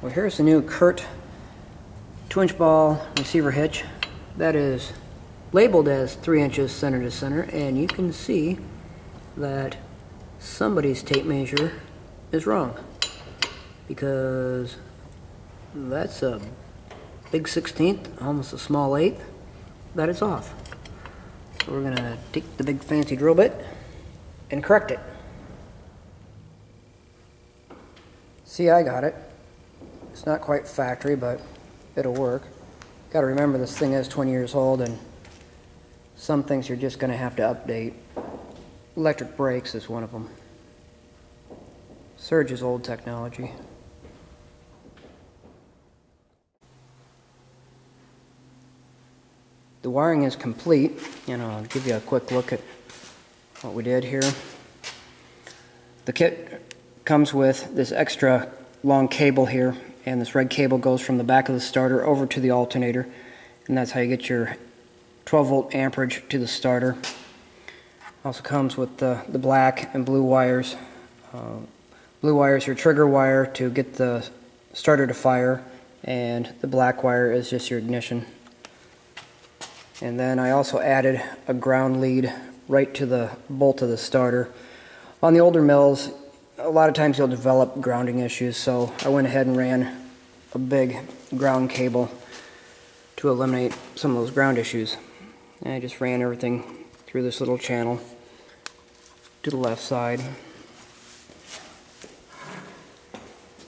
Well, here's the new Kurt 2-inch ball receiver hitch that is labeled as 3 inches center to center, and you can see that somebody's tape measure is wrong because that's a big 1/16, almost a small 1/8. That is off. So we're gonna take the big fancy drill bit and correct it. See, I got it. It's not quite factory, but it'll work. Got to remember this thing is 20 years old, and some things you're just going to have to update. Electric brakes is one of them. Surge is old technology. The wiring is complete, and I'll give you a quick look at what we did here. The kit comes with this extra long cable here, and this red cable goes from the back of the starter over to the alternator, and that's how you get your 12 volt amperage to the starter. Also comes with the black and blue wires. Blue wire is your trigger wire to get the starter to fire, and the black wire is just your ignition. And then I also added a ground lead right to the bolt of the starter. On the older mills, a lot of times you'll develop grounding issues, so I went ahead and ran a big ground cable to eliminate some of those ground issues. And I just ran everything through this little channel to the left side.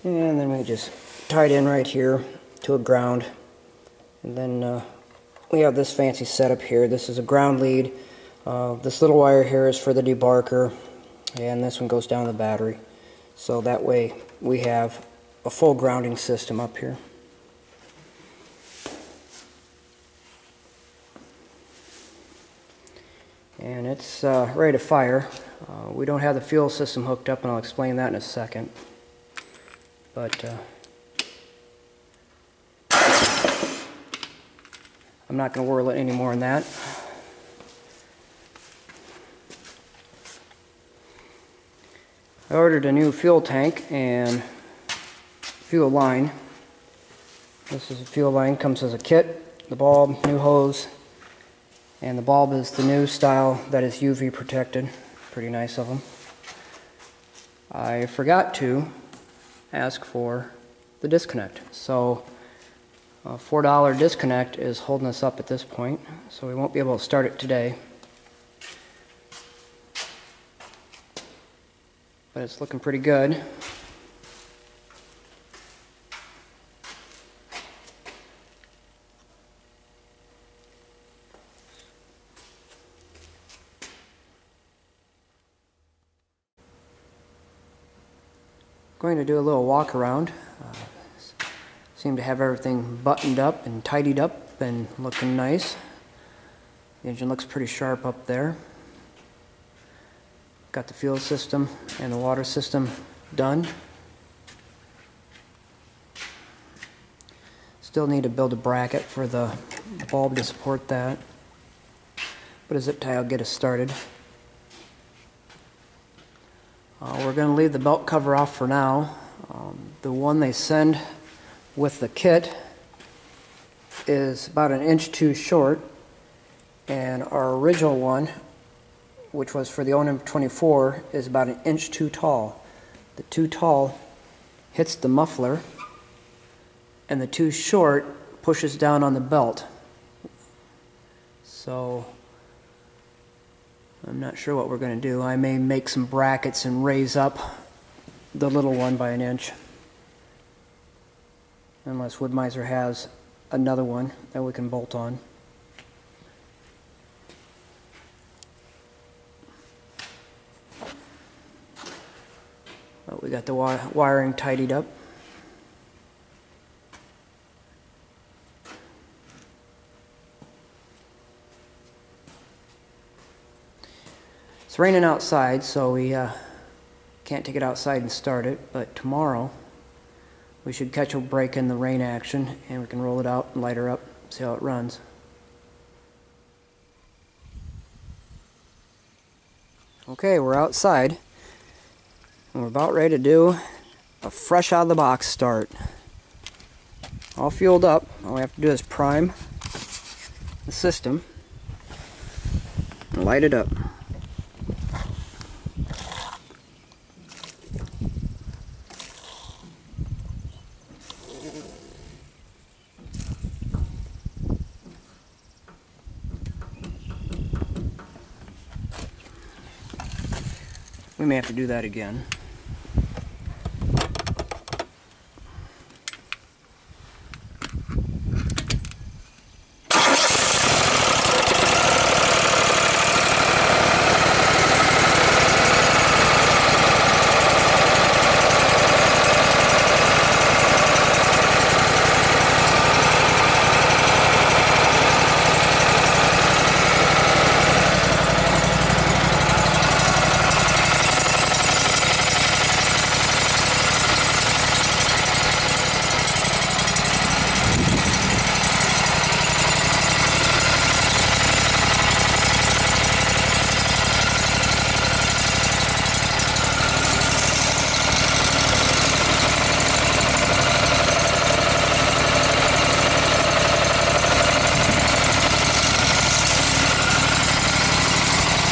And then we just tied in right here to a ground. And then we have this fancy setup here. This is a ground lead. This little wire here is for the debarker, and this one goes down the battery. So that way we have a full grounding system up here. And it's ready to fire. We don't have the fuel system hooked up, and I'll explain that in a second. But I'm not going to whirl it any more than that. I ordered a new fuel tank and fuel line. This is a fuel line, comes as a kit, the bulb, new hose, and the bulb is the new style that is UV protected. Pretty nice of them. I forgot to ask for the disconnect, so a $4 disconnect is holding us up at this point, so we won't be able to start it today. But it's looking pretty good. Going to do a little walk around. Seem to have everything buttoned up and tidied up and looking nice. The engine looks pretty sharp up there. Got the fuel system and the water system done. Still need to build a bracket for the bulb to support that. But a zip tie will get us started. We're going to leave the belt cover off for now. The one they send with the kit is about 1 inch too short, and our original one, which was for the OM24, is about 1 inch too tall. The too tall hits the muffler, and the too short pushes down on the belt. So I'm not sure what we're going to do. I may make some brackets and raise up the little one by 1 inch. Unless Wood-Mizer has another one that we can bolt on. But we got the wiring tidied up. It's raining outside, so we can't take it outside and start it, but tomorrow we should catch a break in the rain action, and we can roll it out and light her up, see how it runs. Okay, we're outside, and we're about ready to do a fresh out of the box start. all fueled up. All we have to do is prime the system and light it up. We may have to do that again.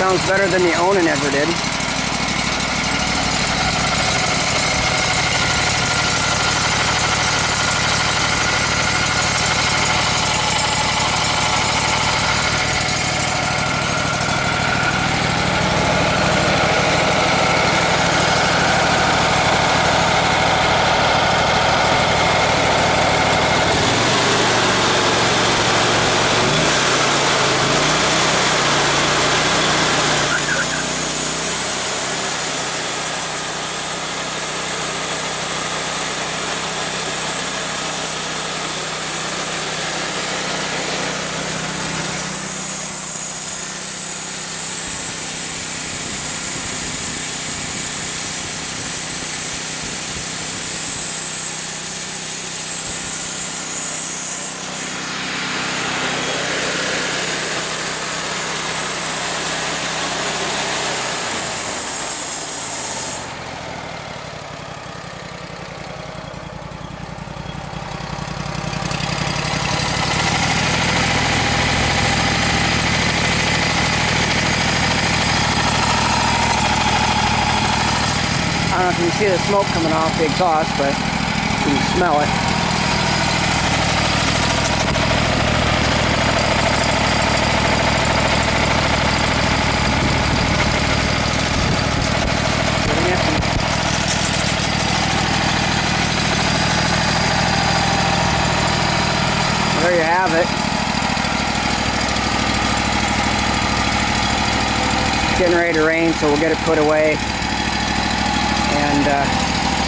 Sounds better than the Onan ever did. I don't know if you can see the smoke coming off the exhaust, but you can smell it. There you have it. It's getting ready to rain, so we'll get it put away. And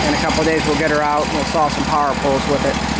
in a couple of days we'll get her out and we'll saw some power poles with it.